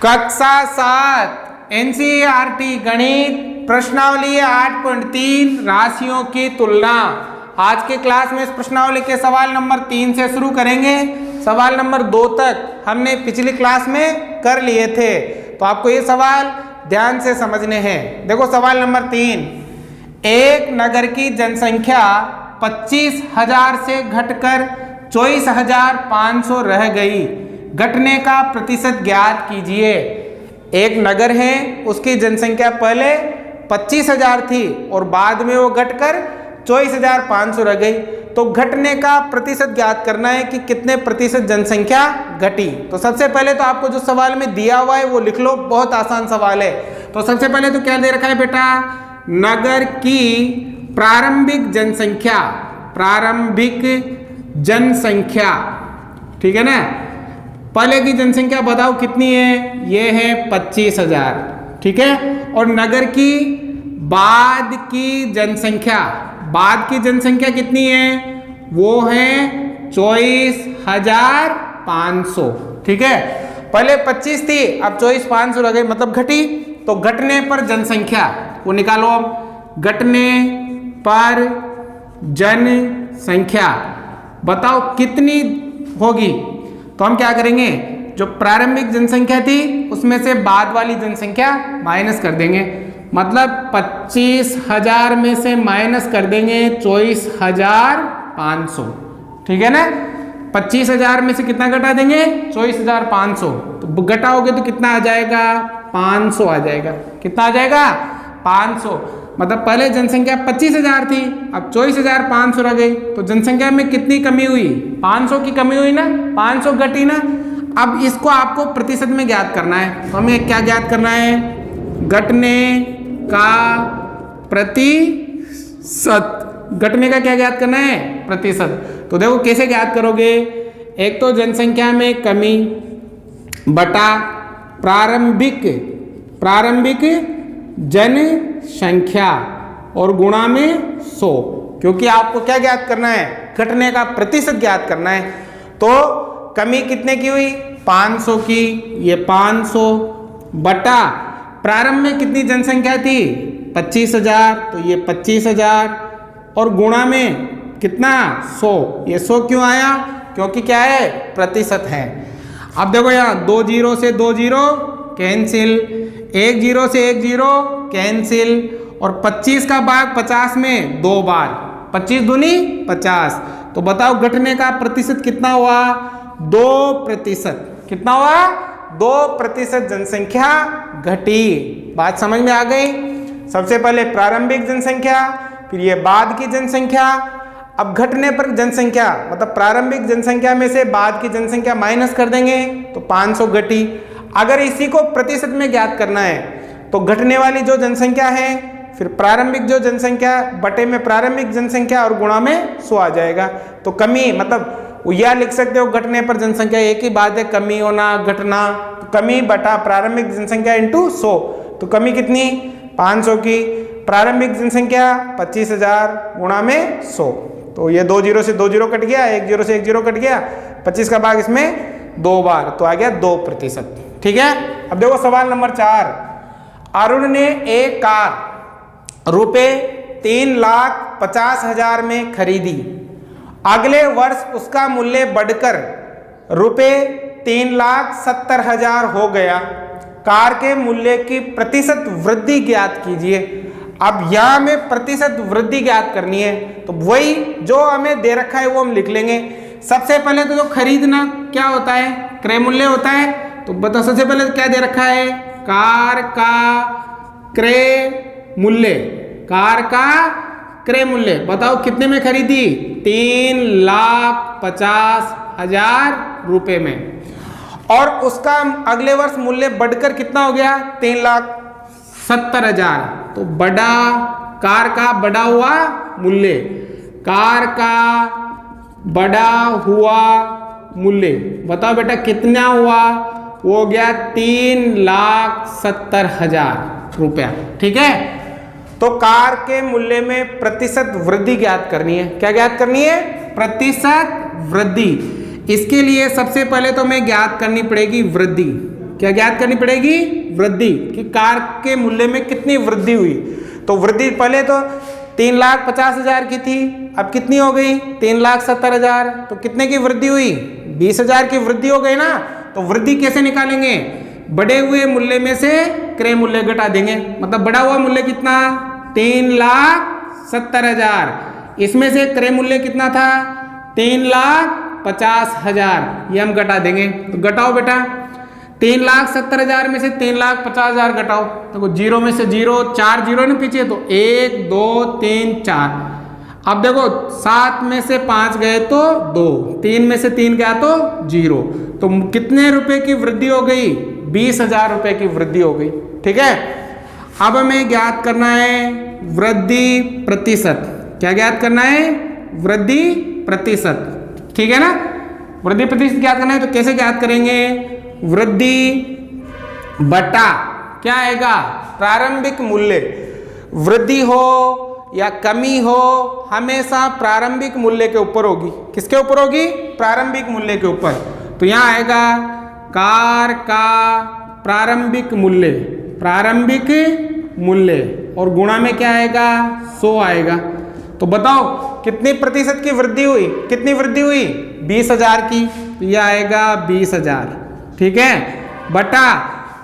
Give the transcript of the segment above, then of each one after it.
कक्षा 7 एनसीईआरटी गणित प्रश्नावली 8.3 राशियों की तुलना। आज के क्लास में इस प्रश्नावली के सवाल नंबर 3 से शुरू करेंगे। सवाल नंबर 2 तक हमने पिछली क्लास में कर लिए थे, तो आपको ये सवाल ध्यान से समझने हैं। देखो सवाल नंबर 3, एक नगर की जनसंख्या 25,000 से घटकर 24,500 रह गई, घटने का प्रतिशत ज्ञात कीजिए। एक नगर है, उसकी जनसंख्या पहले 25,000 थी और बाद में वो घटकर 24,500 रह गई, तो घटने का प्रतिशत ज्ञात करना है कि कितने प्रतिशत जनसंख्या घटी। तो सबसे पहले तो आपको जो सवाल में दिया हुआ है वो लिख लो, बहुत आसान सवाल है। तो सबसे पहले तो क्या दे रखा है बेटा, नगर की प्रारंभिक जनसंख्या, प्रारंभिक जनसंख्या, ठीक है ना। पहले की जनसंख्या बताओ कितनी है, ये है 25,000, ठीक है। और नगर की बाद की जनसंख्या, बाद की जनसंख्या कितनी है, वो है 24,500, ठीक है। पहले 25 थी, अब 24,500 रह गई, मतलब घटी। तो घटने पर जनसंख्या वो निकालो, घटने पर जनसंख्या बताओ कितनी होगी। तो हम क्या करेंगे, जो प्रारंभिक जनसंख्या थी उसमें से बाद वाली जनसंख्या माइनस कर देंगे, मतलब 25,000 में से माइनस कर देंगे 24,500, ठीक है ना। 25,000 में से कितना घटा देंगे, 24,500। तो घटाओगे तो कितना आ जाएगा, 500 आ जाएगा। कितना आ जाएगा, 500। मतलब पहले जनसंख्या 25,000 थी, अब 24,500 रह गई, तो जनसंख्या में कितनी कमी हुई, 500 की कमी हुई ना, 500 घटी ना। अब इसको आपको प्रतिशत में ज्ञात करना है, तो हमें क्या ज्ञात करना है, घटने का प्रतिशत। घटने का क्या ज्ञात करना है, प्रतिशत। तो देखो कैसे ज्ञात करोगे, एक तो जनसंख्या में कमी बटा प्रारंभिक जनसंख्या और गुणा में 100, क्योंकि आपको क्या ज्ञात करना है, घटने का प्रतिशत ज्ञात करना है। तो कमी कितने की हुई, 500 की, ये 500 बटा प्रारंभ में कितनी जनसंख्या थी, 25,000, तो ये 25,000 और गुणा में कितना, 100। ये 100 क्यों आया, क्योंकि क्या है, प्रतिशत है। अब देखो यहाँ 2 जीरो से 2 जीरो कैंसिल, 1 जीरो से 1 जीरो कैंसिल, और 25 का भाग 50 में 2 बार, 25 दूनी 50। तो बताओ घटने का प्रतिशत कितना हुआ, 2%। कितना हुआ, 2% जनसंख्या घटी। बात समझ में आ गई। सबसे पहले प्रारंभिक जनसंख्या, फिर ये बाद की जनसंख्या। अब घटने पर जनसंख्या मतलब प्रारंभिक जनसंख्या में से बाद की जनसंख्या माइनस कर देंगे तो 500 घटी। अगर इसी को प्रतिशत में ज्ञात करना है तो घटने वाली जो जनसंख्या है, फिर प्रारंभिक जो जनसंख्या बटे में प्रारंभिक जनसंख्या और गुणा में 100 आ जाएगा। तो कमी मतलब या लिख सकते हो, घटने पर जनसंख्या, एक ही बात है, कमी होना घटना। तो कमी बटा प्रारंभिक जनसंख्या इंटू 100, तो कमी कितनी, 500 की। प्रारंभिक जनसंख्या 25,000 गुणा में 100, तो ये 2 जीरो से 2 जीरो कट गया, 1 जीरो से 1 जीरो कट गया, 25 का भाग इसमें 2 बार, तो आ गया 2%, ठीक है। अब देखो सवाल नंबर 4, अरुण ने एक कार रुपए 3,50,000 में खरीदी, अगले वर्ष उसका मूल्य बढ़कर रुपए 3,70,000 हो गया, कार के मूल्य की प्रतिशत वृद्धि ज्ञात कीजिए। अब यहां हमें प्रतिशत वृद्धि ज्ञात करनी है, तो वही जो हमें दे रखा है वो हम लिख लेंगे। सबसे पहले तो जो खरीदना क्या होता है, क्रय मूल्य होता है। तो बताओ सबसे पहले तो क्या दे रखा है, कार का क्रय मूल्य, कार का क्रय मूल्य बताओ कितने में खरीदी, 3,50,000 रुपए में, और उसका अगले वर्ष मूल्य बढ़कर कितना हो गया, 3,70,000। तो बड़ा, कार का बढ़ा हुआ मूल्य, कार का बढ़ा हुआ मूल्य बताओ बेटा कितना हुआ, वो हो गया 3,70,000 रुपया, ठीक है। तो कार के मूल्य में प्रतिशत वृद्धि ज्ञात करनी है। क्या ज्ञात करनी है, प्रतिशत वृद्धि। इसके लिए सबसे पहले तो हमें ज्ञात करनी पड़ेगी वृद्धि। क्या ज्ञात करनी पड़ेगी? वृद्धि, कि कार के मूल्य में कितनी वृद्धि हुई। तो वृद्धि पहले तो 3,50,000 की थी, अब कितनी हो गई? 3,70,000। तो कितने की वृद्धि हुई? 20,000 की वृद्धि हो गई ना। तो वृद्धि कैसे निकालेंगे? बढ़े हुए मूल्य में से क्रय मूल्य घटा देंगे। मतलब बढ़ा हुआ मूल्य कितना? 3,70,000। इसमें से क्रय मूल्य कितना था? 3,50,000। ये हम घटा देंगे। तो घटाओ बेटा, 3,70,000 में से 3,50,000 घटाओ। देखो जीरो में से जीरो, 4 जीरो ना पीछे, तो 1 2 3 4। अब देखो 7 में से 5 गए तो 2, 3 में से 3 गया तो 0। तो कितने रुपए की वृद्धि हो गई? 20,000 रुपए की वृद्धि हो गई। ठीक है। अब हमें ज्ञात करना है वृद्धि प्रतिशत। क्या ज्ञात करना है? वृद्धि प्रतिशत। ठीक है ना। वृद्धि प्रतिशत ज्ञात करना है तो कैसे ज्ञात करेंगे? वृद्धि बटा क्या आएगा? प्रारंभिक मूल्य। वृद्धि हो या कमी हो, हमेशा प्रारंभिक मूल्य के ऊपर होगी। किसके ऊपर होगी? प्रारंभिक मूल्य के ऊपर। तो यहां आएगा कार का प्रारंभिक मूल्य, प्रारंभिक मूल्य, और गुणा में क्या आएगा? 100 आएगा। तो बताओ कितनी प्रतिशत की वृद्धि हुई? कितनी वृद्धि हुई? 20,000 की। तो यह आएगा 20,000। ठीक है। बटा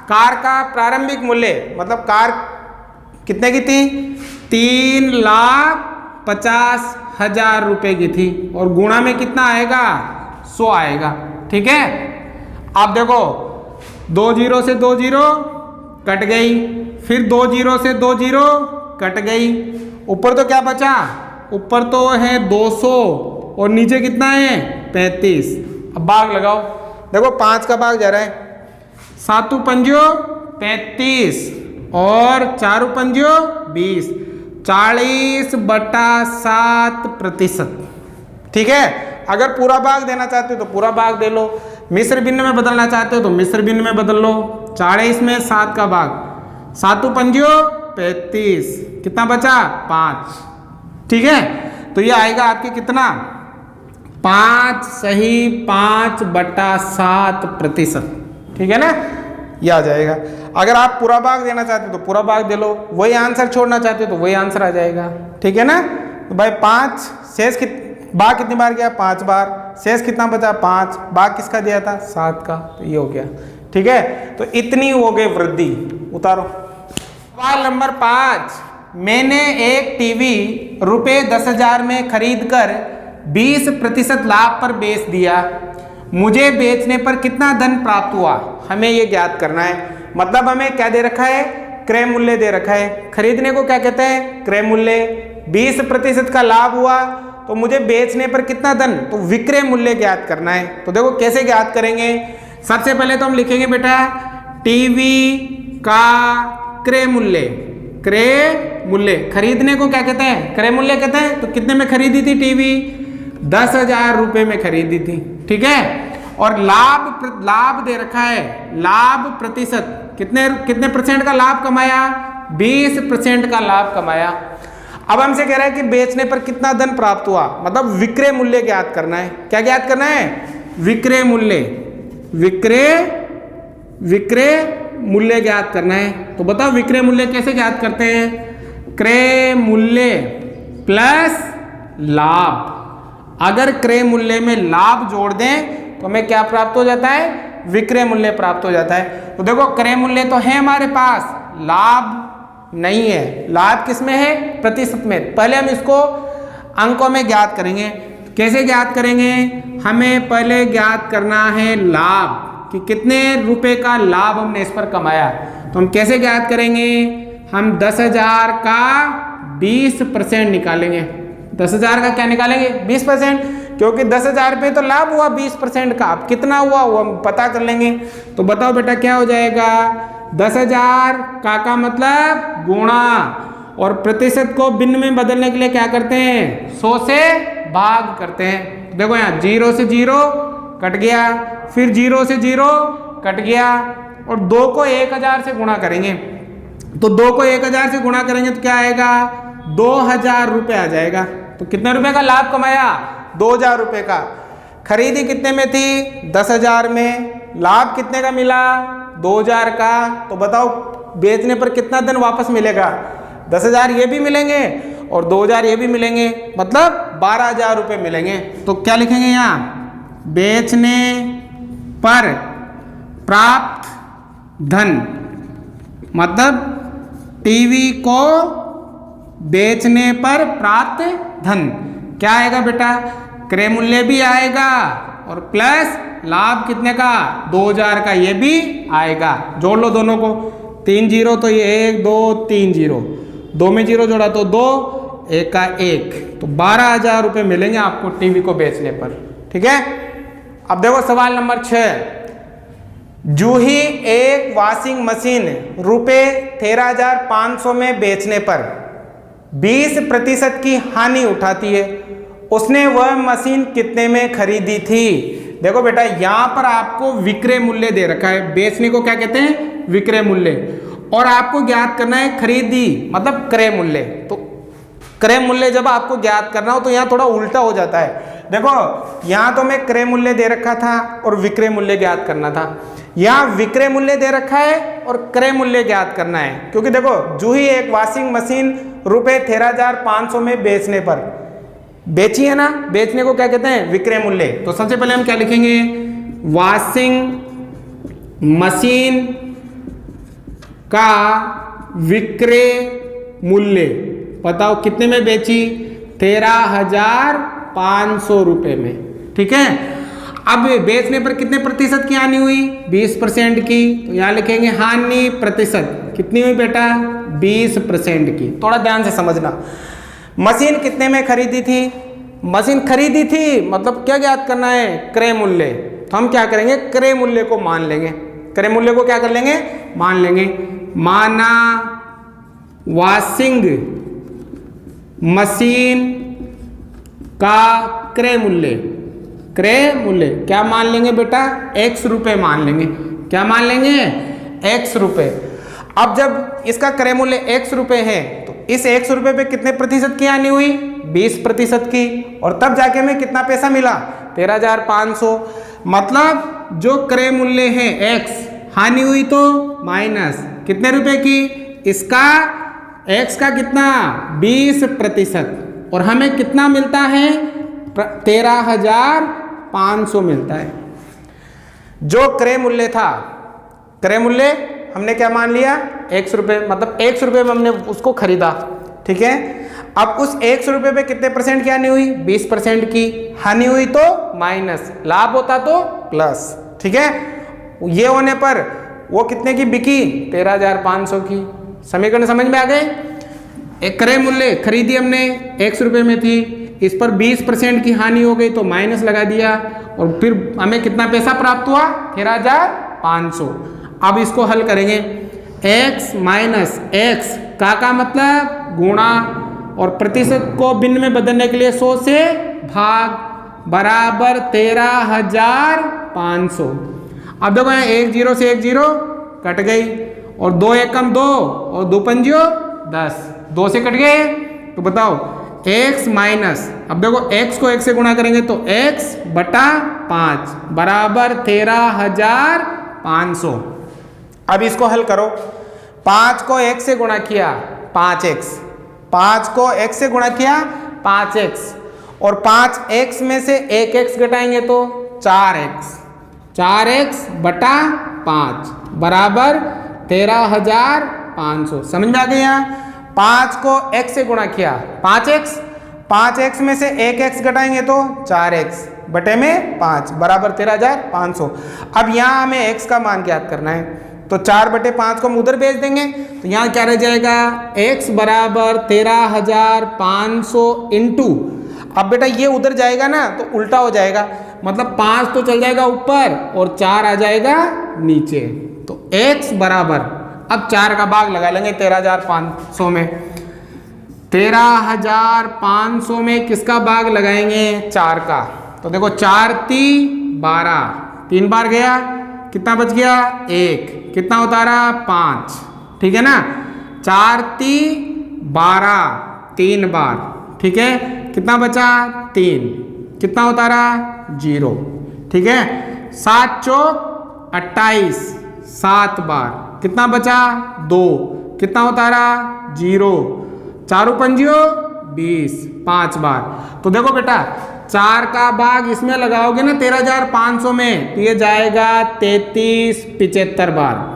कार का प्रारंभिक मूल्य, मतलब कार कितने की थी? 3,50,000 रुपए की थी, और गुणा में कितना आएगा? 100 आएगा। ठीक है। अब देखो 2 जीरो से 2 जीरो कट गई, फिर 2 जीरो से 2 जीरो कट गई। ऊपर तो क्या बचा? ऊपर तो है 200, और नीचे कितना है? 35। अब भाग लगाओ। देखो 5 का भाग जा रहा है, 7 पंजो 35 और 4 पंजो 20, 40/7%। ठीक है। अगर पूरा भाग देना चाहते हो तो पूरा भाग दे लो, मिश्र भिन्न में बदलना चाहते हो तो मिश्र भिन्न में बदल लो। 40 में 7 का भाग, 7 पंजो 35, कितना बचा? 5। ठीक है। तो ये आएगा आपके कितना? 5 सही 5/7%। ठीक है ना। ये आ जाएगा। अगर आप पूरा भाग देना चाहते हो तो पूरा भाग दे लो, वही आंसर छोड़ना चाहते हो तो वही आंसर आ जाएगा। ठीक है ना। तो भाई 5 शेष भाग कितनी बार गया? 5 बार। शेष कितना बचा? 5। भाग किसका दिया था? 7 का। तो ये हो गया। ठीक है। तो इतनी हो गई वृद्धि। उतारो। सवाल नंबर 5, मैंने एक टीवी रुपए 10,000 में खरीद कर 20% लाभ पर बेच दिया। मुझे बेचने पर कितना धन प्राप्त हुआ? हमें ये ज्ञात करना है। मतलब हमें क्या दे रखा है? क्रय मूल्य दे रखा है। खरीदने को क्या कहते हैं? क्रय मूल्य। 20% का लाभ हुआ, तो मुझे बेचने पर कितना धन? तो विक्रय मूल्य ज्ञात करना है। तो देखो कैसे ज्ञात करेंगे। सबसे पहले तो हम लिखेंगे बेटा टीवी का क्रय मूल्य। क्रय मूल्य खरीदने को क्या कहते हैं? क्रय मूल्य कहते हैं। तो कितने में खरीदी थी टीवी? 10,000 रुपए में खरीदी थी। ठीक है। और लाभ दे रखा है, लाभ प्रतिशत। कितने परसेंट का लाभ कमाया? 20% का लाभ कमाया। अब हमसे कह रहा है कि बेचने पर कितना धन प्राप्त हुआ, मतलब विक्रय मूल्य ज्ञात करना है। क्या ज्ञात करना है? विक्रय मूल्य। विक्रय मूल्य ज्ञात करना है। तो बताओ विक्रय मूल्य कैसे ज्ञात करते हैं? क्रय मूल्य प्लस लाभ। अगर क्रय मूल्य में लाभ जोड़ दें तो हमें क्या प्राप्त हो जाता है? विक्रय मूल्य प्राप्त हो जाता है। तो देखो क्रय मूल्य तो है हमारे पास, लाभ नहीं है। लाभ किस में है? प्रतिशत में। पहले हम इसको अंकों में ज्ञात करेंगे। कैसे ज्ञात करेंगे? हमें पहले ज्ञात करना है लाभ, कि कितने रुपए का लाभ हमने इस पर कमाया। तो हम कैसे ज्ञात करेंगे? हम 10,000 का 20% निकालेंगे। 10,000 का क्या निकालेंगे? 20%, क्योंकि 10,000 पे तो लाभ हुआ 20% का। अब कितना हुआ वो हम पता कर लेंगे। तो बताओ बेटा क्या हो जाएगा? 10,000 का मतलब गुणा, और प्रतिशत को भिन्न में बदलने के लिए क्या करते हैं? 100 से भाग करते हैं। देखो यहाँ 0 से 0 कट गया, फिर 0 से 0 कट गया, और 2 को 1,000 से गुणा करेंगे। तो 2 को 1,000 से गुणा करेंगे तो क्या आएगा? 2,000 रुपये आ जाएगा। तो कितने रुपए का लाभ कमाया? 2,000 रुपये का। खरीदी कितने में थी? 10,000 में। लाभ कितने का मिला? 2000 का, तो बताओ बेचने पर कितना धन वापस मिलेगा? 10,000 ये भी मिलेंगे और 2000 ये भी मिलेंगे, मतलब 12,000 रुपये मिलेंगे। तो क्या लिखेंगे यहाँ? बेचने पर प्राप्त धन, मतलब टीवी को बेचने पर प्राप्त धन क्या आएगा बेटा? क्रय मूल्य भी आएगा और प्लस लाभ कितने का? 2000 का, ये भी आएगा। जोड़ लो दोनों को, 3 जीरो तो ये 1 2 3 जीरो, 2 में जीरो जोड़ा तो 2, 1 का 1, तो 12,000 रुपये मिलेंगे आपको टीवी को बेचने पर। ठीक है, अब देखो सवाल नंबर 6। जूही एक वॉशिंग मशीन रुपये 13,500 में बेचने पर 20% की हानि उठाती है। उसने वह मशीन कितने में खरीदी थी? देखो बेटा, यहां पर आपको विक्रय मूल्य दे रखा है। बेचने को क्या कहते हैं? विक्रय मूल्य। और आपको ज्ञात करना है खरीदी, मतलब क्रय मूल्य। तो क्रय मूल्य जब आपको ज्ञात करना हो तो यहाँ थोड़ा उल्टा हो जाता है। देखो यहाँ तो मैं क्रय मूल्य दे रखा था और विक्रय मूल्य ज्ञात करना था, यहाँ विक्रय मूल्य दे रखा है और क्रय मूल्य ज्ञात करना है। क्योंकि देखो, जूही एक वॉशिंग मशीन रुपये 13,500 में बेचने पर बेची है ना, बेचने को क्या कहते हैं? विक्रय मूल्य। तो सबसे पहले हम क्या लिखेंगे? वॉशिंग मशीन का विक्रय मूल्य, बताओ कितने में बेची? 13,500 रुपये में। ठीक है, अब बेचने पर कितने प्रतिशत की हानि हुई? 20% की। तो यहां लिखेंगे हानि प्रतिशत कितनी हुई बेटा? 20% की। थोड़ा ध्यान से समझना, मशीन कितने में खरीदी थी? मशीन खरीदी थी, मतलब क्या ज्ञात करना है? क्रय मूल्य। तो हम क्या करेंगे? क्रय मूल्य को मान लेंगे। क्रय मूल्य को क्या कर लेंगे? मान लेंगे। माना वॉशिंग मशीन का क्रय मूल्य, क्रय मूल्य क्या मान लेंगे बेटा? X रुपये मान लेंगे। क्या मान लेंगे? X रुपये। अब जब इसका क्रय मूल्य X रुपये है तो इस X रुपये पे कितने प्रतिशत की हानि हुई? 20% की। और तब जाके हमें कितना पैसा मिला? 13,500। मतलब जो क्रय मूल्य है X, हानि हुई तो माइनस कितने रुपए की? इसका X का कितना? 20%। और हमें कितना मिलता है? 13,500 मिलता है। जो क्रय मूल्य था, क्रय मूल्य हमने क्या मान लिया? X रुपये, मतलब X रुपये में हमने उसको खरीदा। ठीक है, अब उस X रुपये पे कितने % की हानि हुई? 20% की। हानि हुई तो माइनस, लाभ होता तो प्लस। ठीक है, ये होने पर वो कितने की बिकी? 13,500 की। समीकरण समझ में आ गए? एक क्रय मूल्य खरीदी हमने X रुपये में थी, इस पर 20% की हानि हो गई तो माइनस लगा दिया और फिर हमें कितना पैसा प्राप्त हुआ? 13,500। अब इसको हल करेंगे। x माइनस एक्स का मतलब गुणा, और प्रतिशत को भिन्न में बदलने के लिए 100 से भाग, बराबर 13,500। अब देखो यहाँ 1 0 से 1 0 कट गई और 2 एकम 2 और 2 पंजियो 10, 2 से कट गए। तो बताओ x माइनस, अब देखो x को 1 से गुणा करेंगे तो x बटा 5 बराबर 13,500। अब इसको हल करो। 5 को 1 से गुणा किया 5x, 5 को x से गुणा किया 5x, और 5x में से 1x घटाएंगे तो 4x, 4x बटा 5 बराबर 13,500। समझ में आ गया? 5 को x से गुणा किया 5x, 5x में से 1x घटाएंगे तो 4x बटे में 5 बराबर 13,500। अब यहाँ हमें x का मान ज्ञात करना है, तो 4 बटे 5 को हम उधर भेज देंगे तो यहाँ क्या रह जाएगा? x बराबर 13,500 इंटू, अब बेटा ये उधर जाएगा ना तो उल्टा हो जाएगा, मतलब 5 तो चल जाएगा ऊपर और 4 आ जाएगा नीचे। तो x बराबर, अब 4 का भाग लगा लेंगे 13,500 में। 13,500 में किसका भाग लगाएंगे? 4 का। तो देखो 4 3 12, 3 बार गया, कितना बच गया? 1, कितना होता रहा? 5। ठीक है ना, 4 3 12, 3 बार, ठीक है, कितना बचा? 3, कितना होता रहा? 0। ठीक है, 7 चौक 28, 7 बार, कितना बचा 2, कितना होता रहा 0, 4 पंजियो 20, 5 बार। तो देखो बेटा 4 का भाग इसमें लगाओगे ना 13,500 में, तो ये जाएगा 33 75 बार।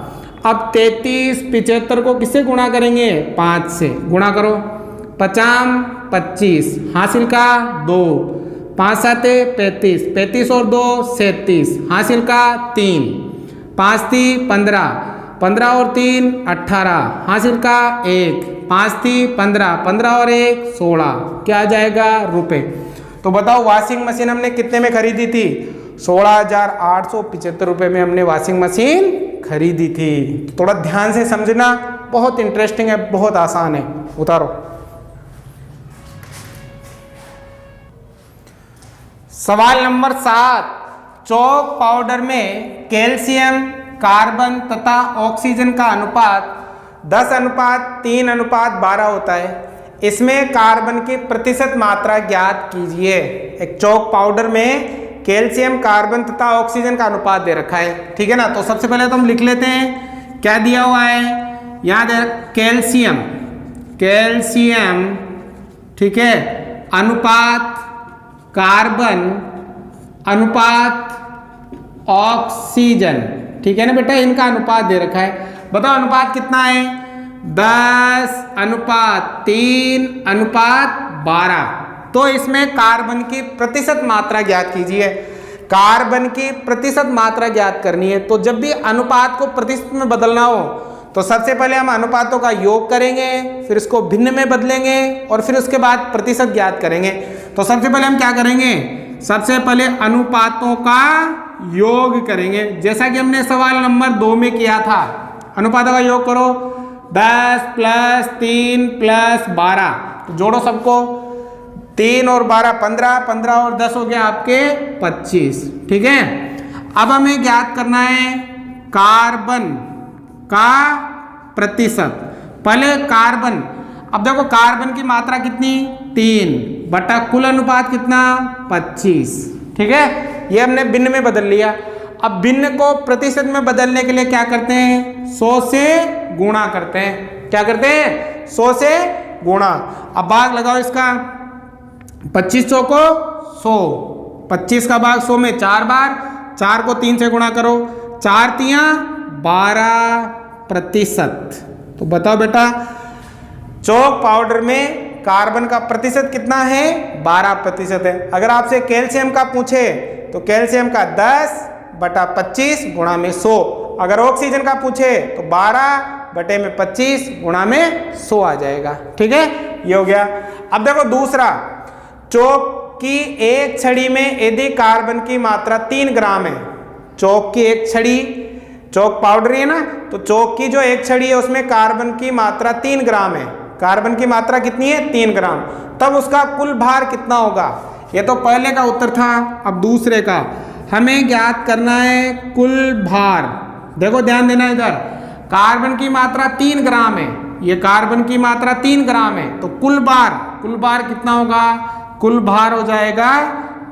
अब 33 75 को किससे गुणा करेंगे 5 से, गुणा करो 5 25, हासिल का 2, 5 7 35, 35 और 2 37, हासिल का 3, 5 3 15, 15 और 3 18, हासिल का 1, 5 3 15, 15 और 1 16, क्या आ जाएगा रुपए। तो बताओ वॉशिंग मशीन हमने कितने में खरीदी थी, 16,875 रुपये में हमने वॉशिंग मशीन खरीदी थी। थोड़ा ध्यान से समझना, बहुत इंटरेस्टिंग है, बहुत आसान है। उतारो सवाल नंबर 7, चॉक पाउडर में कैल्शियम, कार्बन तथा ऑक्सीजन का अनुपात 10:3:12 होता है। इसमें कार्बन की प्रतिशत मात्रा ज्ञात कीजिए। एक चॉक पाउडर में कैल्शियम, कार्बन तथा ऑक्सीजन का अनुपात दे रखा है, ठीक है ना। तो सबसे पहले तो हम लिख लेते हैं क्या दिया हुआ है, यहाँ दे कैल्शियम, कैल्शियम ठीक है, अनुपात कार्बन, अनुपात ऑक्सीजन, ठीक है ना बेटा, इनका अनुपात दे रखा है। बताओ अनुपात कितना है, 10:3:12। तो इसमें कार्बन की प्रतिशत मात्रा ज्ञात कीजिए। कार्बन की प्रतिशत मात्रा ज्ञात करनी है, तो जब भी अनुपात को प्रतिशत में बदलना हो तो सबसे पहले हम अनुपातों का योग करेंगे, फिर इसको भिन्न में बदलेंगे और फिर उसके बाद प्रतिशत ज्ञात करेंगे। तो सबसे पहले हम क्या करेंगे, सबसे पहले अनुपातों का योग करेंगे, जैसा कि हमने सवाल नंबर 2 में किया था। अनुपातों का योग करो, 10 + 3 + 12, तो जोड़ो सबको, 3 और 12 15, 15 और 10 हो गया आपके 25, ठीक है। अब हमें ज्ञात करना है कार्बन का प्रतिशत। पहले कार्बन, अब देखो कार्बन की मात्रा कितनी 3 बटा कुल अनुपात कितना 25, ठीक है। ये हमने भिन्न में बदल लिया। अब भिन्न को प्रतिशत में बदलने के लिए क्या करते हैं, 100 से गुणा करते हैं। क्या करते हैं, 100 से गुणा। अब भाग लगाओ इसका, 2500 को 100, 25 का भाग 100 में 4 बार, 4 को 3 से गुणा करो, 4 × 12%। तो बताओ बेटा चॉक पाउडर में कार्बन का प्रतिशत कितना है, 12% है। अगर आपसे कैल्शियम का पूछे तो कैल्शियम का 10/25 गुणा में 100। अगर ऑक्सीजन का पूछे तो 12/25 गुणा में 100 आ जाएगा, ठीक है। ये हो गया। अब देखो दूसरा, चॉक की एक छड़ी में यदि कार्बन की मात्रा 3 ग्राम है, चॉक की एक छड़ी, चॉक पाउडर है ना, तो चॉक की जो एक छड़ी है उसमें कार्बन की मात्रा 3 ग्राम है। कार्बन की मात्रा कितनी है 3 ग्राम, तब उसका कुल भार कितना होगा। ये तो पहले का उत्तर था। अब दूसरे का हमें ज्ञात करना है कुल भार। देखो ध्यान देना, इधर कार्बन की मात्रा 3 ग्राम है, ये कार्बन की मात्रा 3 ग्राम है, तो कुल भार कितना होगा, कुल भार हो जाएगा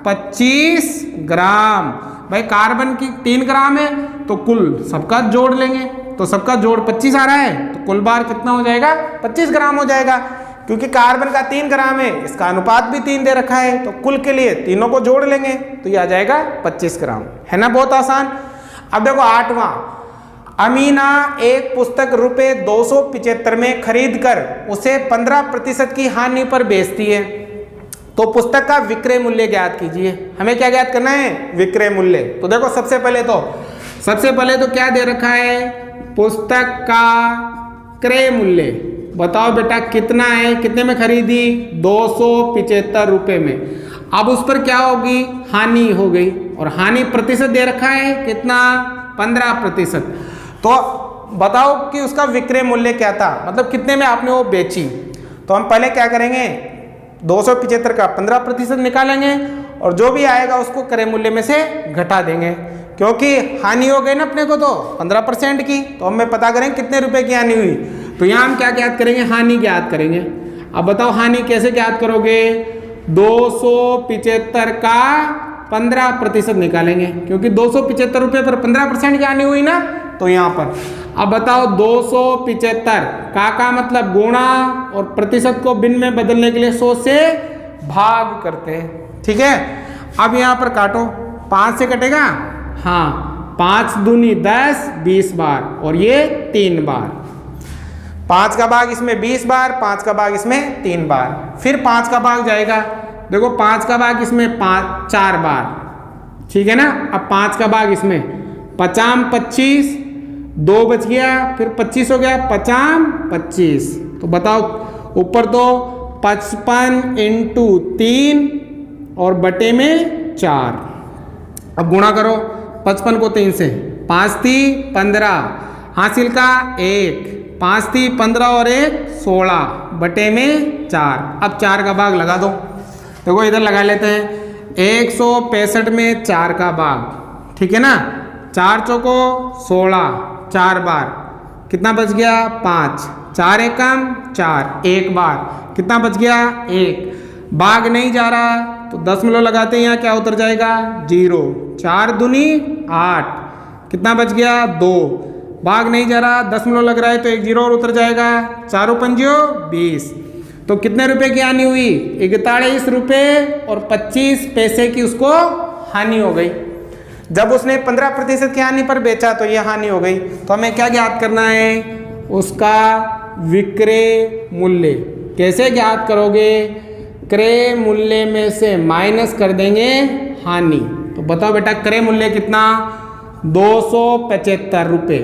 25 ग्राम। भाई कार्बन की 3 ग्राम है तो कुल सबका जोड़ लेंगे, तो सबका जोड़ 25 आ रहा है, तो कुल भार कितना हो जाएगा 25 ग्राम हो जाएगा। क्योंकि कार्बन का 3 ग्राम है, इसका अनुपात भी 3 दे रखा है, तो कुल के लिए तीनों को जोड़ लेंगे तो ये आ जाएगा 25 ग्राम, है ना, बहुत आसान। अब देखो 8वां, अमीना एक पुस्तक ₹275 में खरीद कर उसे 15% की हानि पर बेचती है, तो पुस्तक का विक्रय मूल्य ज्ञात कीजिए। हमें क्या ज्ञात करना है, विक्रय मूल्य। तो देखो सबसे पहले तो क्या दे रखा है, पुस्तक का क्रय मूल्य। बताओ बेटा कितना है, कितने में खरीदी 275 रुपये में। अब उस पर क्या होगी, हानि हो गई, और हानि प्रतिशत दे रखा है कितना 15%। तो बताओ कि उसका विक्रय मूल्य क्या था, मतलब कितने में आपने वो बेची। तो हम पहले क्या करेंगे, 275 का 15% निकालेंगे और जो भी आएगा उसको क्रय मूल्य में से घटा देंगे, क्योंकि हानि हो गई ना अपने को तो 15% की। तो हमें पता करें कितने रुपए की हानि हुई। तो यहाँ हम क्या ज्ञात करेंगे, हानि ज्ञात करेंगे। अब बताओ हानि कैसे ज्ञात करोगे, 275 का 15% निकालेंगे, क्योंकि 275 रुपये पर 15% की हानि हुई ना, तो यहाँ पर। अब बताओ 275 का मतलब गुणा और प्रतिशत को भिन्न में बदलने के लिए 100 से भाग करते हैं। ठीक है, अब यहाँ पर काटो, 5 से कटेगा, हाँ 5 दूनी 10, 20 बार और ये 3 बार। 5 का भाग इसमें 20 बार, 5 का भाग इसमें 3 बार, फिर 5 का भाग जाएगा, देखो 5 का भाग इसमें 4 बार, ठीक है ना। अब 5 का भाग इसमें 5 25, 2 बच गया, फिर 25 हो गया, 5 25। तो बताओ ऊपर तो 55 इंटू 3 और बटे में 4। अब गुणा करो 55 को 3 से, 5 3 15, हासिल का 1, 5 3 15 और 1 16 बटे में 4। अब 4 का भाग लगा दो, देखो इधर लगा लेते हैं, 165 में 4 का भाग, ठीक है ना। 4 चौको 16, 4 बार, कितना बच गया 5, 4 एकम 4, 1 बार, कितना बच गया 1, भाग नहीं जा रहा तो दशमलव लगाते हैं, यहाँ क्या उतर जाएगा 0, 4 दूनी 8, कितना बच गया 2, भाग नहीं जा रहा, दशमलव लग रहा है तो 1 0 और उतर जाएगा, 4 पंजो 20। तो कितने रुपए की हानि हुई, 41 रुपये और 25 पैसे की उसको हानि हो गई। जब उसने 15% की हानि पर बेचा तो ये हानि हो गई। तो हमें क्या ज्ञात करना है, उसका विक्रय मूल्य। कैसे ज्ञात करोगे, क्रय मूल्य में से माइनस कर देंगे हानि। तो बताओ बेटा क्रय मूल्य कितना, 275 रुपये,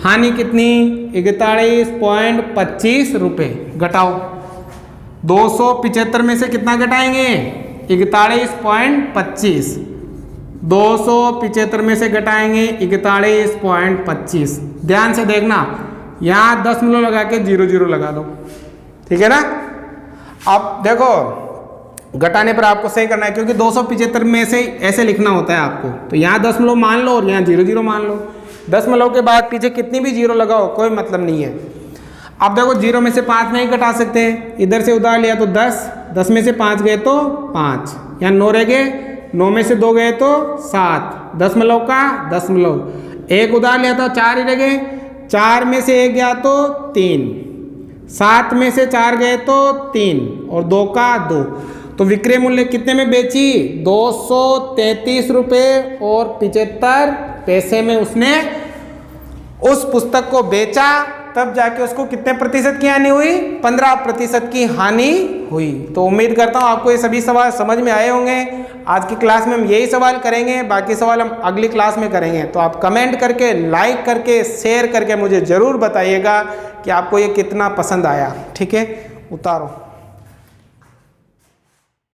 हानि कितनी 41.25 रुपये। घटाओ 275 में से कितना घटाएंगे 41.25, 275 में से घटाएंगे 41.25। ध्यान से देखना, यहाँ दशमलव लगा के 0 0 लगा दो, ठीक है ना। अब देखो घटाने पर आपको सही करना है, क्योंकि 275 में से ऐसे लिखना होता है आपको। तो यहाँ दशमलव मान लो और यहाँ 0 0 मान लो, दशमलव के बाद पीछे कितनी भी 0 लगाओ कोई मतलब नहीं है। अब देखो 0 में से 5 नहीं घटा सकते, इधर से उधार लिया तो 10, 10 में से 5 गए तो 5, यहाँ 9 रह गए, 9 में से 2 गए तो 7, दशमलव का दशमलव, 1 उधार लिया था 4 ही रह गए, 4 में से 1 गया तो 3, 7 में से 4 गए तो 3 और 2 का 2। तो विक्रय मूल्य कितने में बेची, 233 रुपये और 75 पैसे में उसने उस पुस्तक को बेचा। तब जाके उसको कितने प्रतिशत की हानि हुई, 15% की हानि हुई। तो उम्मीद करता हूँ आपको ये सभी सवाल समझ में आए होंगे। आज की क्लास में हम यही सवाल करेंगे, बाकी सवाल हम अगली क्लास में करेंगे। तो आप कमेंट करके, लाइक करके, शेयर करके मुझे ज़रूर बताइएगा कि आपको ये कितना पसंद आया। ठीक है, उतारो।